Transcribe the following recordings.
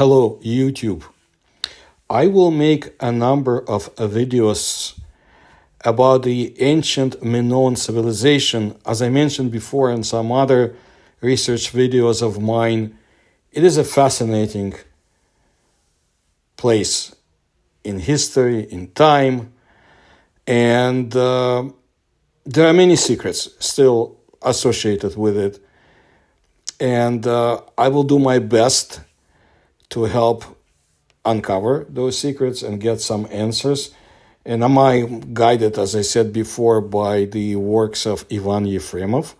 Hello, YouTube. I will make a number of videos about the ancient Minoan civilization. As I mentioned before in some other research videos of mine, it is a fascinating place in history, in time, and there are many secrets still associated with it. And I will do my best to help uncover those secrets and get some answers. And I'm guided, as I said before, by the works of Ivan Yefremov.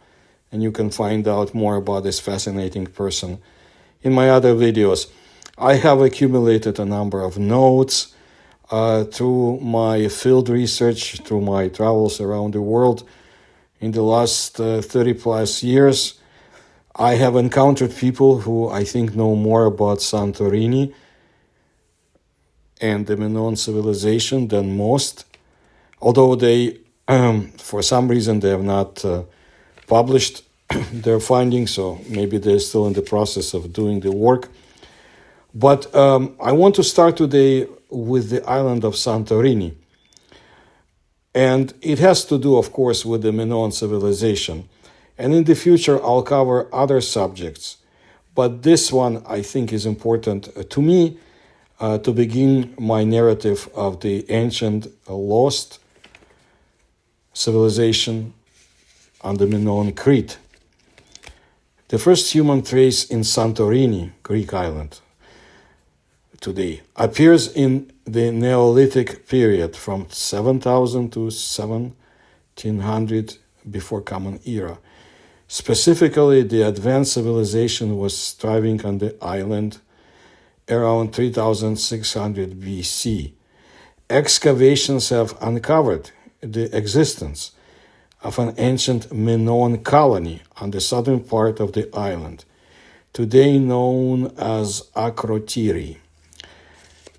And you can find out more about this fascinating person in my other videos. I have accumulated a number of notes through my field research, through my travels around the world in the last 30 plus years. I have encountered people who I think know more about Santorini and the Minoan civilization than most, although they, for some reason, they have not published their findings, so maybe they're still in the process of doing the work. But I want to start today with the island of Santorini. And it has to do, of course, with the Minoan civilization. And in the future, I'll cover other subjects. But this one, I think, is important to me to begin my narrative of the ancient lost civilization on the Minoan Crete. The first human trace in Santorini, Greek island, today, appears in the Neolithic period from 7000 to 1700 before Common Era. Specifically, the advanced civilization was thriving on the island around 3600 BC. Excavations have uncovered the existence of an ancient Minoan colony on the southern part of the island, today known as Akrotiri.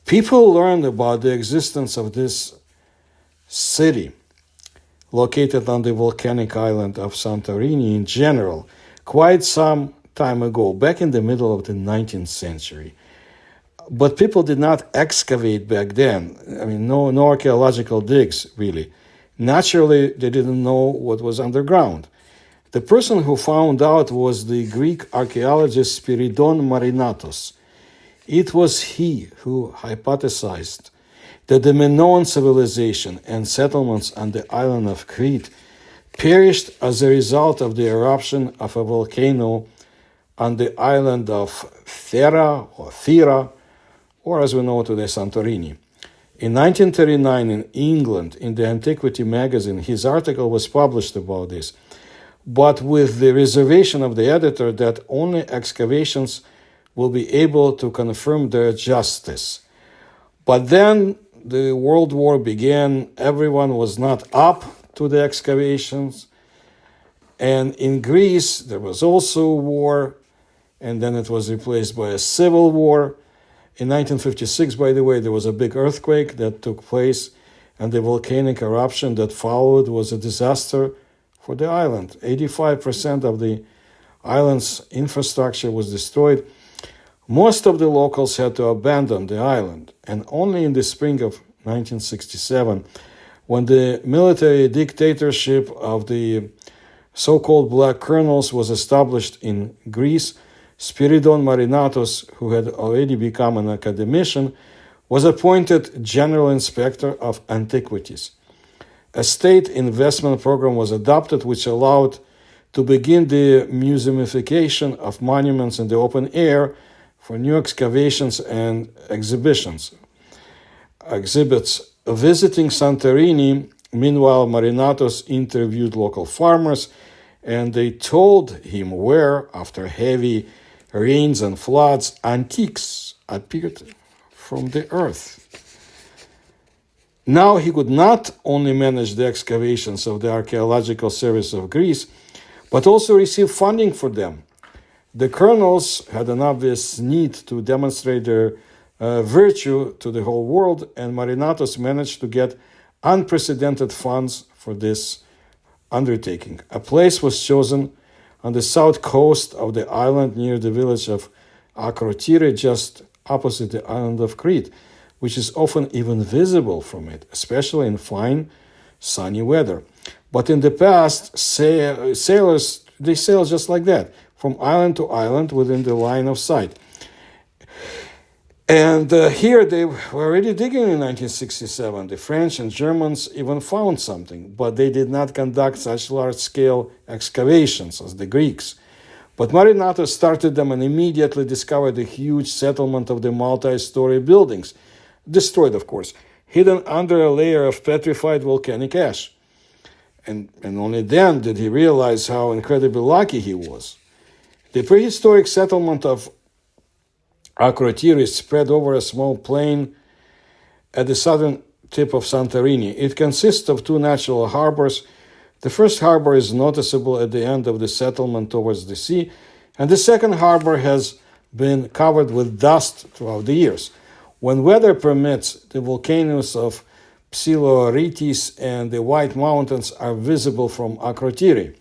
People learned about the existence of this city located on the volcanic island of Santorini in general, quite some time ago, back in the middle of the 19th century. But people did not excavate back then. I mean, no archaeological digs, really. Naturally, they didn't know what was underground. The person who found out was the Greek archaeologist Spiridon Marinatos. It was he who hypothesized that the Minoan civilization and settlements on the island of Crete perished as a result of the eruption of a volcano on the island of Thera, or as we know today, Santorini. In 1939 in England, in the Antiquity magazine, his article was published about this, but with the reservation of the editor that only excavations will be able to confirm their justice. But then the World War began, everyone was not up to the excavations, and in Greece there was also a war, and then it was replaced by a civil war. In 1956, by the way, there was a big earthquake that took place, and the volcanic eruption that followed was a disaster for the island. 85% of the island's infrastructure was destroyed. Most of the locals had to abandon the island, and only in the spring of 1967, when the military dictatorship of the so-called Black Colonels was established in Greece, Spiridon Marinatos, who had already become an academician, was appointed General Inspector of Antiquities. A state investment program was adopted which allowed to begin the museumification of monuments in the open air for new excavations and exhibits. Visiting Santorini, meanwhile, Marinatos interviewed local farmers, and they told him where, after heavy rains and floods, antiques appeared from the earth. Now he could not only manage the excavations of the Archaeological Service of Greece, but also receive funding for them. The colonels had an obvious need to demonstrate their virtue to the whole world, and Marinatos managed to get unprecedented funds for this undertaking. A place was chosen on the south coast of the island near the village of Akrotiri, just opposite the island of Crete, which is often even visible from it, especially in fine, sunny weather. But in the past, sailors, they sailed just like that, from island to island within the line of sight. And here they were already digging in 1967. The French and Germans even found something, but they did not conduct such large-scale excavations as the Greeks. But Marinato started them and immediately discovered a huge settlement of the multi-story buildings, destroyed, of course, hidden under a layer of petrified volcanic ash. And only then did he realize how incredibly lucky he was. The prehistoric settlement of Akrotiri spread over a small plain at the southern tip of Santorini. It consists of two natural harbors. The first harbor is noticeable at the end of the settlement towards the sea, and the second harbor has been covered with dust throughout the years. When weather permits, the volcanoes of Psiloaritis and the White Mountains are visible from Akrotiri.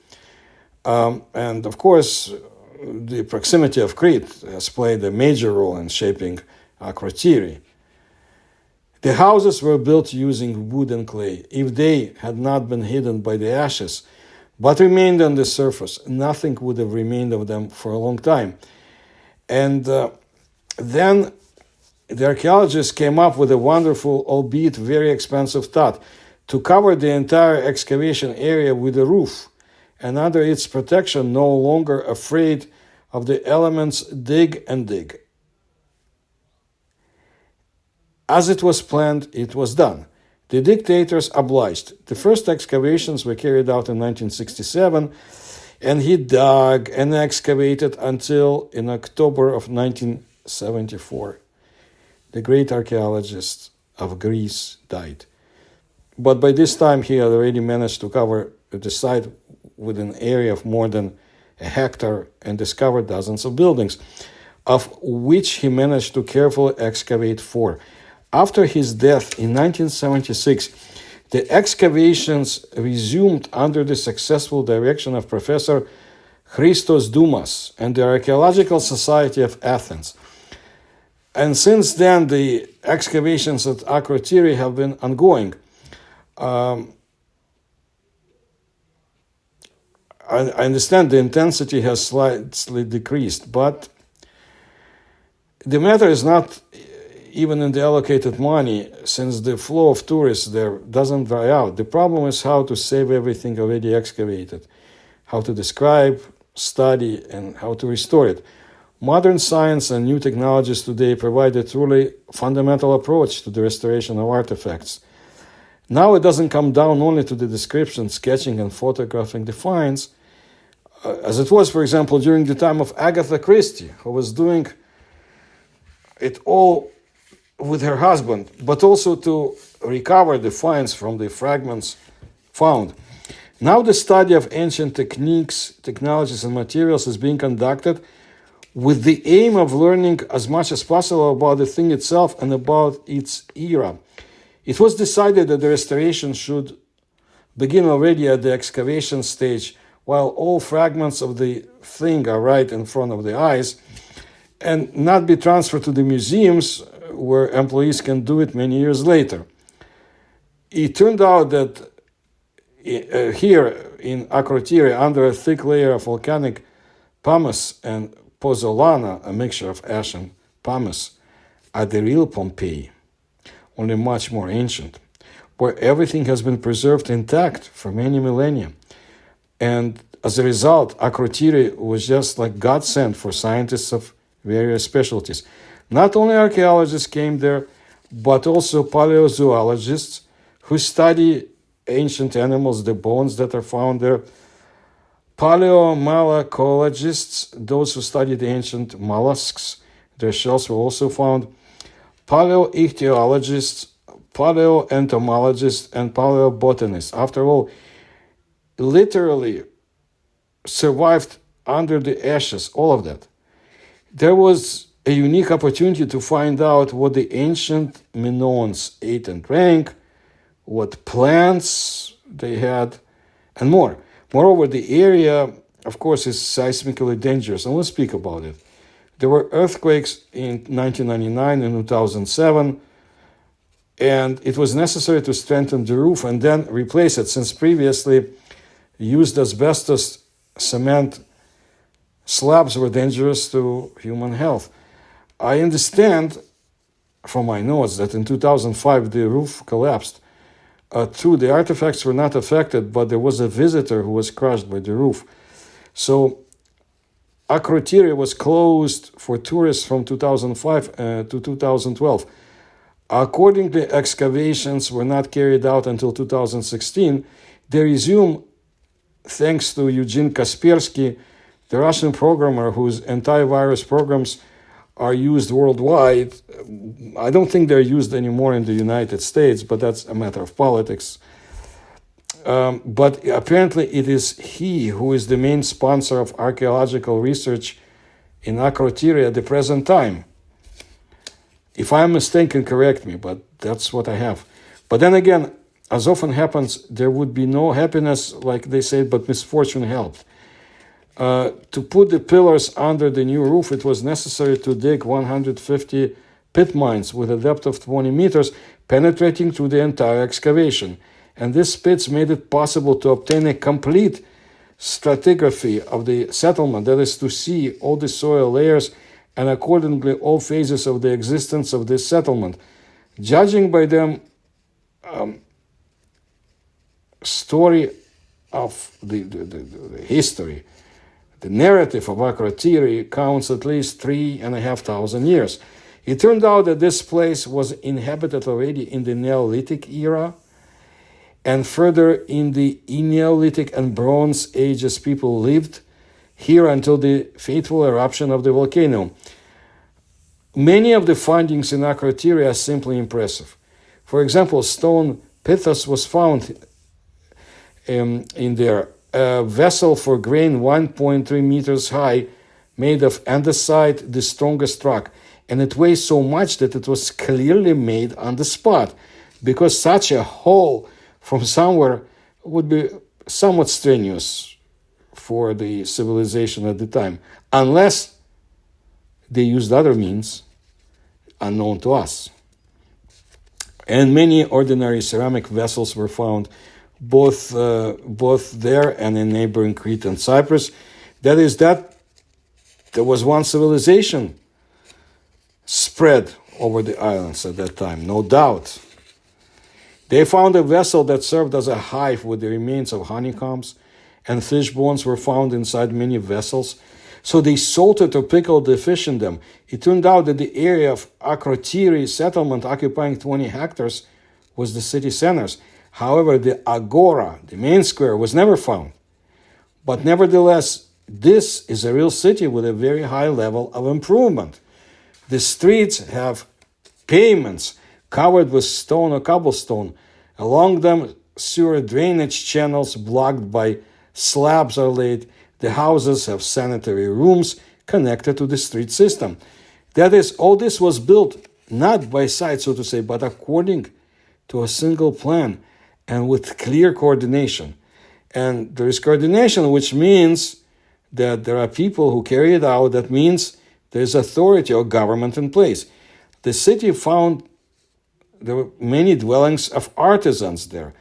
And of course, the proximity of Crete has played a major role in shaping Akrotiri. The houses were built using wood and clay. If they had not been hidden by the ashes, but remained on the surface, nothing would have remained of them for a long time. And then the archaeologists came up with a wonderful, albeit very expensive thought, to cover the entire excavation area with a roof, and under its protection, no longer afraid of the elements, dig and dig. As it was planned, it was done. The dictators obliged. The first excavations were carried out in 1967, and he dug and excavated until in October of 1974. The great archaeologist of Greece died. But by this time, he had already managed to cover the site with an area of more than a hectare and discovered dozens of buildings, of which he managed to carefully excavate 4. After his death in 1976, the excavations resumed under the successful direction of Professor Christos Doumas and the Archaeological Society of Athens. And since then, the excavations at Akrotiri have been ongoing. I understand the intensity has slightly decreased, but the matter is not even in the allocated money, since the flow of tourists there doesn't dry out. The problem is how to save everything already excavated, how to describe, study, and how to restore it. Modern science and new technologies today provide a truly fundamental approach to the restoration of artifacts. Now it doesn't come down only to the description, sketching, and photographing the finds, as it was, for example, during the time of Agatha Christie, who was doing it all with her husband, but also to recover the finds from the fragments found. Now the study of ancient techniques, technologies, and materials is being conducted with the aim of learning as much as possible about the thing itself and about its era. It was decided that the restoration should begin already at the excavation stage, while all fragments of the thing are right in front of the eyes, and not be transferred to the museums where employees can do it many years later. It turned out that here in Akrotiri, under a thick layer of volcanic pumice and pozzolana, a mixture of ash and pumice, are the real Pompeii, only much more ancient, where everything has been preserved intact for many millennia. And as a result, Akrotiri was just like God sent for scientists of various specialties. Not only archaeologists came there, but also paleozoologists who study ancient animals, the bones that are found there, paleomalacologist, those who study the ancient mollusks, their shells were also found, paleoichthyologists, paleoentomologists, and paleobotanists. After all, literally survived under the ashes, all of that. There was a unique opportunity to find out what the ancient Minoans ate and drank, what plants they had, and more. Moreover, the area, of course, is seismically dangerous, and we'll speak about it. There were earthquakes in 1999 and 2007, and it was necessary to strengthen the roof and then replace it, since previously used asbestos cement slabs were dangerous to human health. I understand from my notes that in 2005 the roof collapsed. True, the artifacts were not affected, but there was a visitor who was crushed by the roof. So Akrotiri was closed for tourists from 2005 to 2012. Accordingly, excavations were not carried out until 2016. They resumed thanks to Eugene Kaspersky, the Russian programmer whose antivirus programs are used worldwide. I don't think they're used anymore in the United States, but that's a matter of politics. But apparently it is he who is the main sponsor of archaeological research in Akrotiri at the present time. If I'm mistaken, correct me, but that's what I have. But then again, as often happens, there would be no happiness, like they say, but misfortune helped. To put the pillars under the new roof, it was necessary to dig 150 pit mines with a depth of 20 meters, penetrating through the entire excavation. And these pits made it possible to obtain a complete stratigraphy of the settlement, that is, to see all the soil layers and accordingly all phases of the existence of this settlement. Judging by them, story of the history, the narrative of Akrotiri counts at least 3,500 years. It turned out that this place was inhabited already in the Neolithic era, and further in the Neolithic and Bronze Ages people lived here until the fateful eruption of the volcano. Many of the findings in Akrotiri are simply impressive. For example, stone pithos was found in there. A vessel for grain 1.3 meters high, made of andesite, the strongest rock, and it weighs so much that it was clearly made on the spot, because such a haul from somewhere would be somewhat strenuous for the civilization at the time, unless they used other means unknown to us. And many ordinary ceramic vessels were found both there and in neighboring Crete and Cyprus. That is, that there was one civilization spread over the islands at that time, no doubt. They found a vessel that served as a hive with the remains of honeycombs, and fish bones were found inside many vessels. So they salted or pickled the fish in them. It turned out that the area of Akrotiri settlement, occupying 20 hectares, was the city centers. However, the agora, the main square, was never found. But nevertheless, this is a real city with a very high level of improvement. The streets have pavements covered with stone or cobblestone. Along them, sewer drainage channels blocked by slabs are laid. The houses have sanitary rooms connected to the street system. That is, all this was built not by sight, so to say, but according to a single plan and with clear coordination. And there is coordination, which means that there are people who carry it out. That means there is authority or government in place. The city found there were many dwellings of artisans there.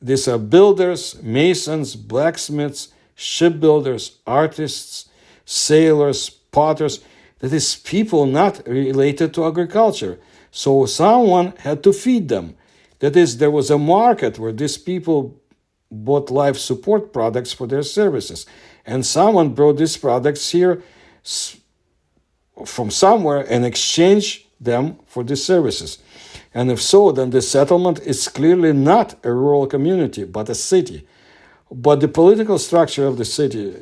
These are builders, masons, blacksmiths, shipbuilders, artists, sailors, potters. That is, people not related to agriculture. So someone had to feed them. That is, there was a market where these people bought life support products for their services. And someone brought these products here from somewhere and exchanged them for these services. And if so, then the settlement is clearly not a rural community, but a city. But the political structure of the city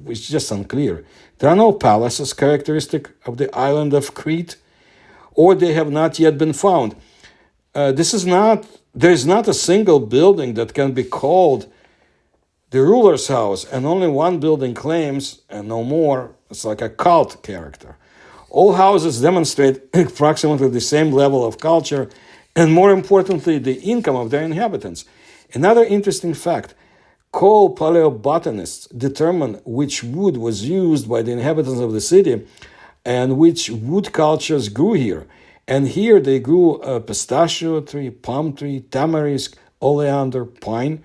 is just unclear. There are no palaces characteristic of the island of Crete, or they have not yet been found. There is not a single building that can be called the ruler's house, and only one building claims, and no more. It's like a cult character. All houses demonstrate approximately the same level of culture, and more importantly, the income of their inhabitants. Another interesting fact: coal paleobotanists determined which wood was used by the inhabitants of the city and which wood cultures grew here. And here they grew a pistachio tree, palm tree, tamarisk, oleander, pine.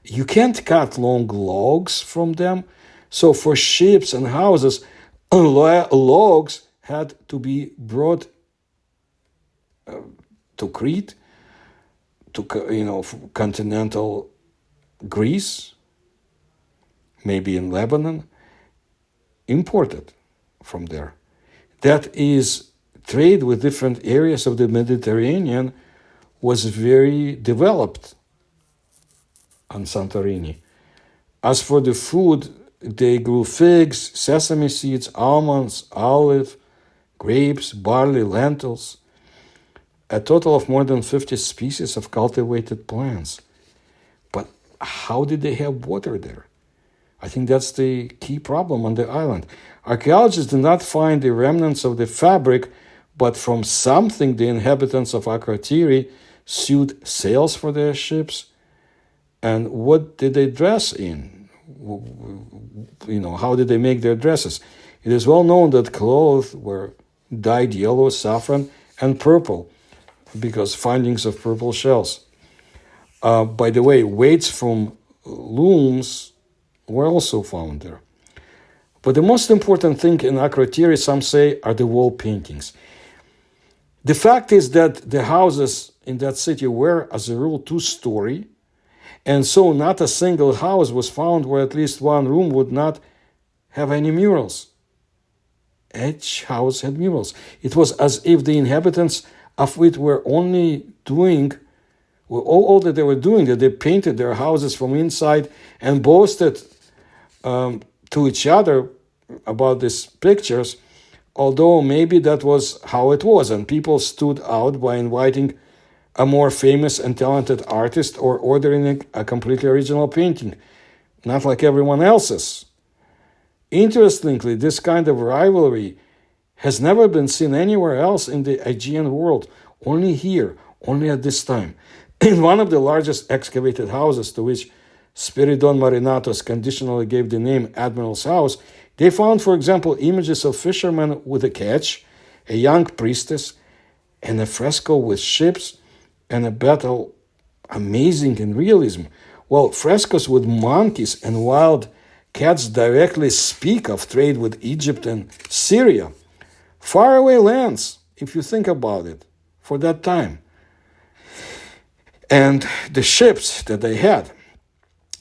You can't cut long logs from them. So for ships and houses, logs had to be brought to Crete, to continental Greece, maybe in Lebanon, imported from there. That is, trade with different areas of the Mediterranean was very developed on Santorini. As for the food, they grew figs, sesame seeds, almonds, olive, grapes, barley, lentils, a total of more than 50 species of cultivated plants. But how did they have water there? I think that's the key problem on the island. Archaeologists did not find the remnants of the fabric, but from something the inhabitants of Akrotiri sewed sails for their ships. And what did they dress in? How did they make their dresses? It is well known that clothes were dyed yellow, saffron, and purple because findings of purple shells. By the way, weights from looms were also found there. But the most important thing in Akrotiri, some say, are the wall paintings. The fact is that the houses in that city were, as a rule, two-story, and so not a single house was found where at least one room would not have any murals. Each house had murals. It was as if the inhabitants of it were only doing all that they were doing, that they painted their houses from inside and boasted to each other about these pictures, although maybe that was how it was, and people stood out by inviting a more famous and talented artist or ordering a completely original painting, not like everyone else's. Interestingly, this kind of rivalry has never been seen anywhere else in the Aegean world, only here, only at this time. In one of the largest excavated houses, to which Spiridon Marinatos conditionally gave the name Admiral's House, they found, for example, images of fishermen with a catch, a young priestess, and a fresco with ships and a battle, amazing in realism. Well, frescoes with monkeys and wild cats directly speak of trade with Egypt and Syria. Faraway lands, if you think about it, for that time. And the ships that they had,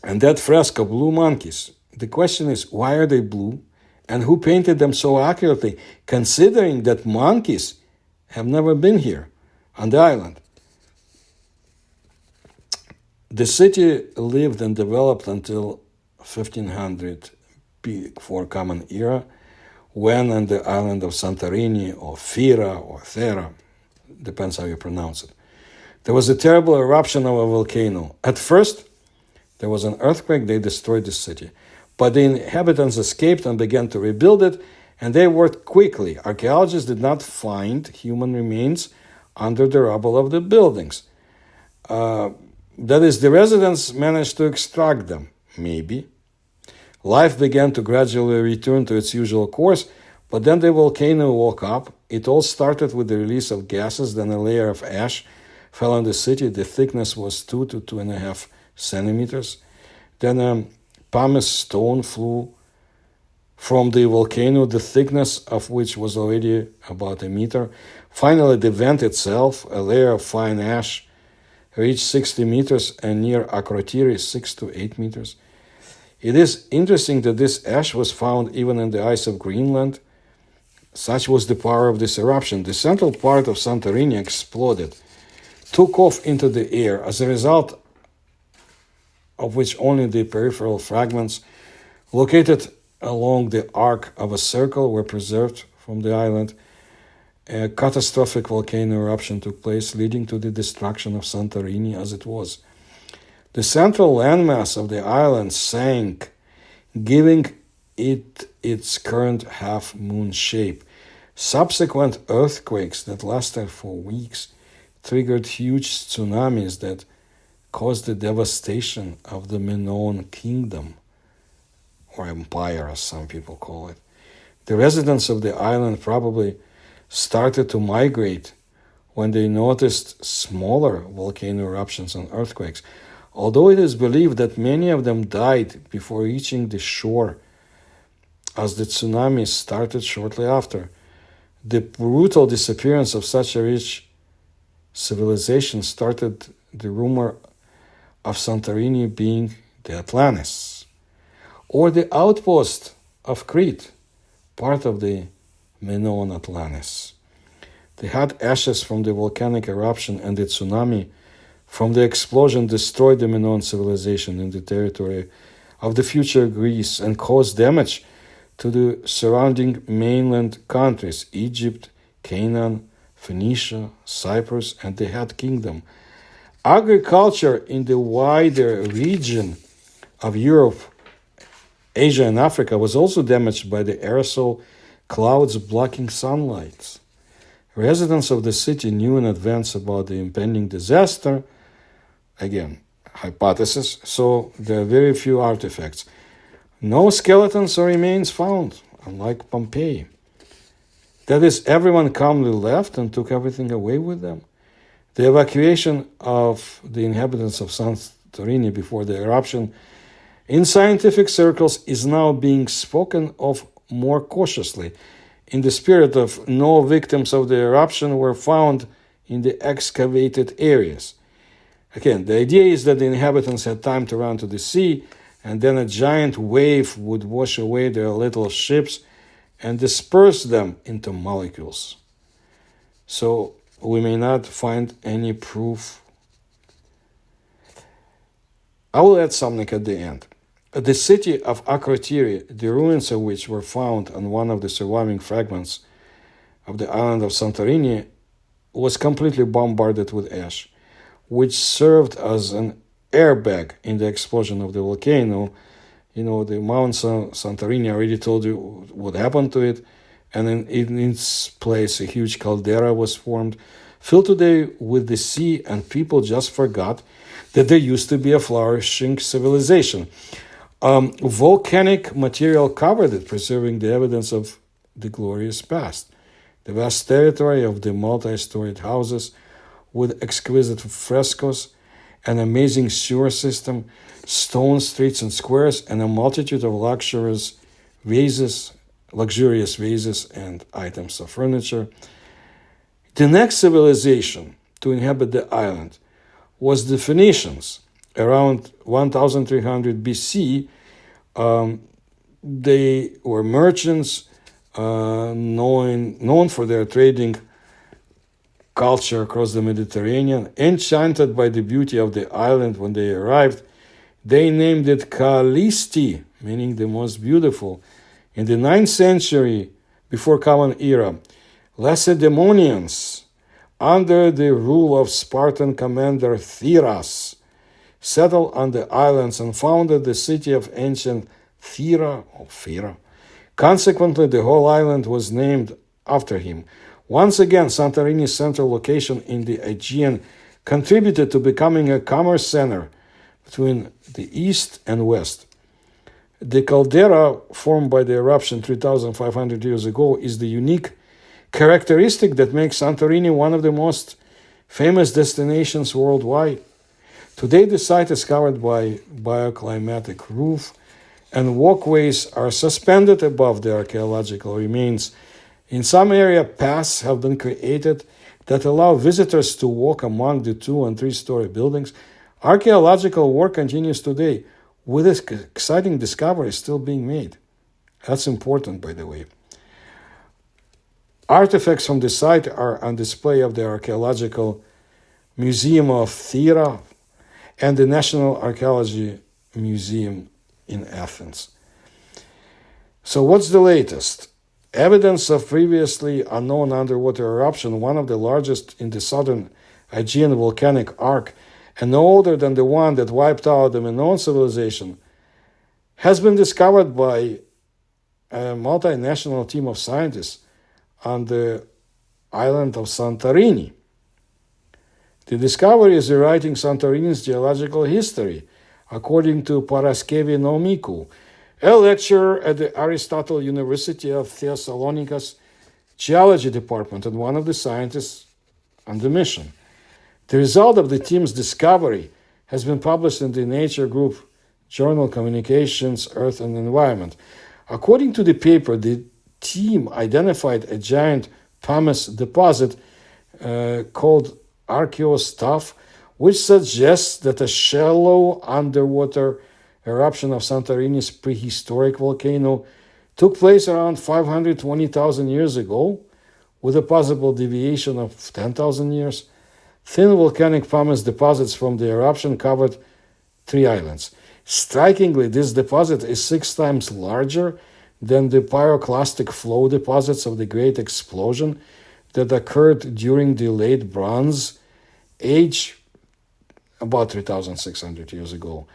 and that fresco, blue monkeys. The question is, why are they blue? And who painted them so accurately, considering that monkeys have never been here on the island? The city lived and developed until 1500 before Common Era, when on the island of Santorini, or Fira, or Thera, depends how you pronounce it, there was a terrible eruption of a volcano. At first, there was an earthquake, they destroyed the city. But the inhabitants escaped and began to rebuild it, and they worked quickly. Archaeologists did not find human remains under the rubble of the buildings. That is, the residents managed to extract them, maybe. Life began to gradually return to its usual course, but then the volcano woke up. It all started with the release of gases, then a layer of ash fell on the city. The thickness was 2 to 2.5 centimeters. Then a pumice stone flew from the volcano, the thickness of which was already about a meter. Finally, the vent itself, a layer of fine ash, reached 60 meters, and near Akrotiri, 6 to 8 meters. It is interesting that this ash was found even in the ice of Greenland. Such was the power of this eruption. The central part of Santorini exploded, took off into the air, as a result of which only the peripheral fragments located along the arc of a circle were preserved from the island. A catastrophic volcano eruption took place, leading to the destruction of Santorini as it was. The central landmass of the island sank, giving it its current half-moon shape. Subsequent earthquakes that lasted for weeks triggered huge tsunamis that caused the devastation of the Minoan kingdom, or empire as some people call it. The residents of the island probably started to migrate when they noticed smaller volcano eruptions and earthquakes, although it is believed that many of them died before reaching the shore, as the tsunami started shortly after. The brutal disappearance of such a rich civilization started the rumor of Santorini being the Atlantis, or the Outpost of Crete, part of the Minoan Atlantis. The hot ashes from the volcanic eruption and the tsunami from the explosion destroyed the Minoan civilization in the territory of the future Greece and caused damage to the surrounding mainland countries, Egypt, Canaan, Phoenicia, Cyprus, and the Hat Kingdom. Agriculture in the wider region of Europe, Asia, and Africa was also damaged by the aerosol clouds blocking sunlight. Residents of the city knew in advance about the impending disaster. Again, hypothesis, so there are very few artifacts. No skeletons or remains found, unlike Pompeii. That is, everyone calmly left and took everything away with them. The evacuation of the inhabitants of Santorini before the eruption in scientific circles is now being spoken of more cautiously, in the spirit of no victims of the eruption were found in the excavated areas. Again, the idea is that the inhabitants had time to run to the sea, and then a giant wave would wash away their little ships and disperse them into molecules. So we may not find any proof. I will add something at the end. The city of Akrotiri, the ruins of which were found on one of the surviving fragments of the island of Santorini, was completely bombarded with ash, which served as an airbag in the explosion of the volcano. You know, the Mount Santorini, I already told you what happened to it, and in its place a huge caldera was formed, filled today with the sea, and people just forgot that there used to be a flourishing civilization. Volcanic material covered it, preserving the evidence of the glorious past. The vast territory of the multi-storied houses with exquisite frescoes, an amazing sewer system, stone streets and squares, and a multitude of luxurious vases and items of furniture. The next civilization to inhabit the island was the Phoenicians. Around 1300 BC, they were merchants known for their trading culture across the Mediterranean. Enchanted by the beauty of the island when they arrived, they named it Kalisti, meaning the most beautiful. In the 9th century, before Common Era, Lacedaemonians, under the rule of Spartan commander Theras, settled on the islands and founded the city of ancient Thera or Phera. Consequently, the whole island was named after him. Once again, Santorini's central location in the Aegean contributed to becoming a commerce center between the east and west. The caldera formed by the eruption 3,500 years ago is the unique characteristic that makes Santorini one of the most famous destinations worldwide. Today, the site is covered by bioclimatic roof, and walkways are suspended above the archaeological remains. In some area, paths have been created that allow visitors to walk among the 2- and 3-story buildings. Archaeological work continues today, with exciting discoveries still being made. That's important, by the way. Artifacts from the site are on display of the Archaeological Museum of Thera and the National Archaeology Museum in Athens. So what's the latest? Evidence of previously unknown underwater eruption, one of the largest in the southern Aegean volcanic arc, and no older than the one that wiped out the Minoan civilization, has been discovered by a multinational team of scientists on the island of Santorini. The discovery is rewriting Santorini's geological history, according to Paraskevi Nomikou, a lecturer at the Aristotle University of Thessalonika's geology department and one of the scientists on the mission. The result of the team's discovery has been published in the Nature Group journal Communications, Earth and Environment. According to the paper, the team identified a giant pumice deposit called archaeostuff, which suggests that a shallow underwater eruption of Santorini's prehistoric volcano took place around 520,000 years ago, with a possible deviation of 10,000 years. Thin volcanic pumice deposits from the eruption covered 3 islands. Strikingly, this deposit is 6 times larger than the pyroclastic flow deposits of the Great Explosion that occurred during the Late Bronze Age, about 3,600 years ago,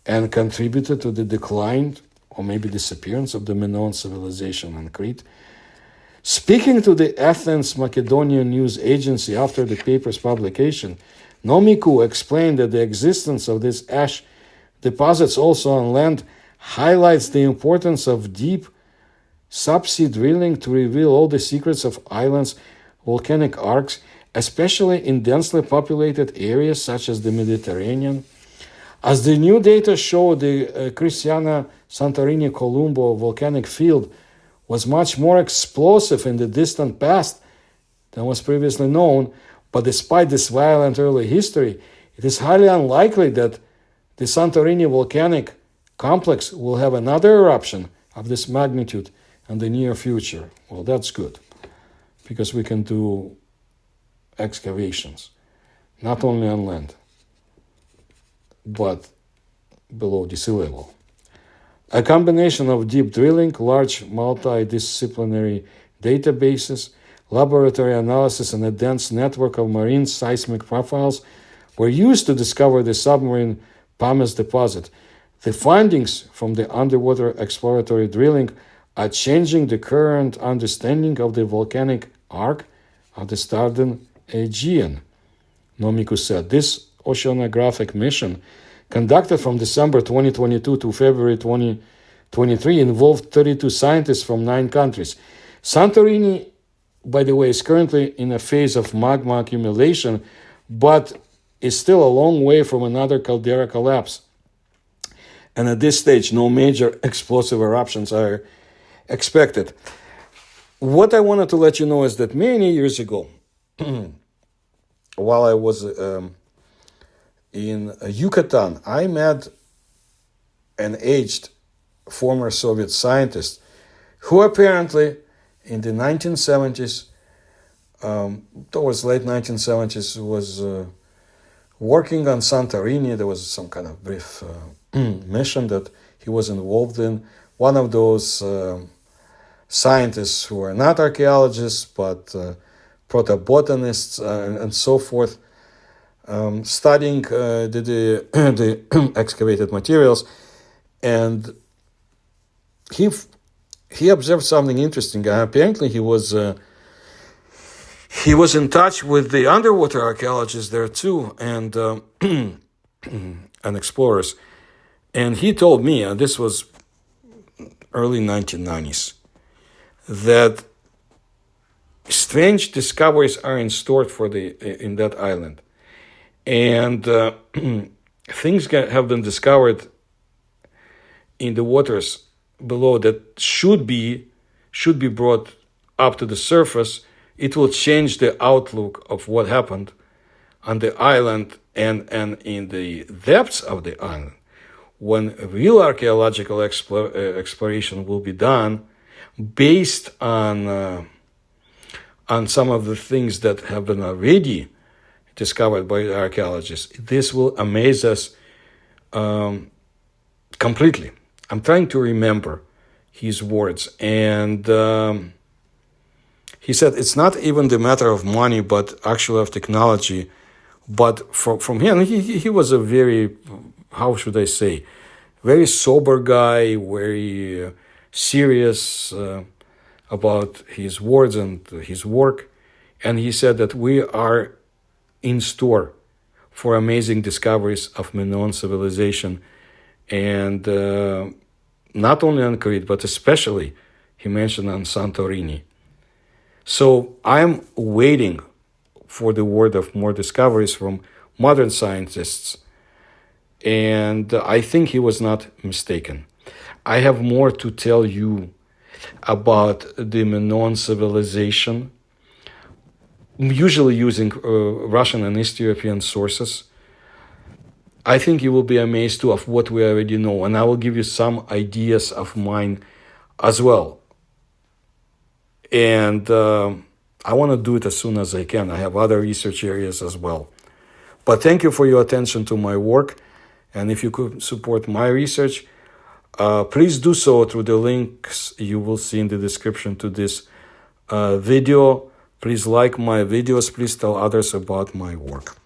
and contributed to the decline or maybe disappearance of the Minoan civilization on Crete. Speaking to the Athens Macedonian news agency after the paper's publication, Nomikou explained that the existence of these ash deposits also on land highlights the importance of deep subsea drilling to reveal all the secrets of islands' volcanic arcs, especially in densely populated areas such as the Mediterranean. As the new data show, the Christiana Santorini Colombo volcanic field was much more explosive in the distant past than was previously known, but despite this violent early history, it is highly unlikely that the Santorini volcanic complex will have another eruption of this magnitude in the near future. Well, that's good, because we can do excavations, not only on land, but below the sea level. A combination of deep drilling, large multidisciplinary databases, laboratory analysis, and a dense network of marine seismic profiles were used to discover the submarine pumice deposit. The findings from the underwater exploratory drilling are changing the current understanding of the volcanic arc of the southern Aegean, Nomikou said. This oceanographic mission, conducted from December 2022 to February 2023, involved 32 scientists from 9 countries. Santorini, by the way, is currently in a phase of magma accumulation, but is still a long way from another caldera collapse. And at this stage, no major explosive eruptions are expected. What I wanted to let you know is that many years ago, while I was in Yucatan, I met an aged former Soviet scientist who apparently in the 1970s, towards late 1970s, was working on Santorini. There was some kind of brief mission that he was involved in. One of those scientists who are not archaeologists, but protobotanists and so forth, studying the excavated materials, and he observed something interesting. Apparently, he was in touch with the underwater archaeologists there too, and and explorers. And he told me, and this was early 1990s, that strange discoveries are in store in that island. And things have been discovered in the waters below that should be brought up to the surface. It will change the outlook of what happened on the island and in the depths of the island. When real archaeological exploration will be done based on some of the things that have been already discovered by the archaeologists, this will amaze us completely. I'm trying to remember his words, and he said it's not even the matter of money, but actually of technology. But from him, he was a very, how should I say, very sober guy, very serious about his words and his work. And he said that we are in store for amazing discoveries of Minoan civilization. And not only on Crete, but especially he mentioned on Santorini. So I'm waiting for the word of more discoveries from modern scientists, and I think he was not mistaken. I have more to tell you about the Minoan civilization, usually using Russian and East European sources. I think you will be amazed too of what we already know, and I will give you some ideas of mine as well. And I want to do it as soon as I can. I have other research areas as well. But thank you for your attention to my work. And if you could support my research, please do so through the links you will see in the description to this video. Please like my videos. Please tell others about my work.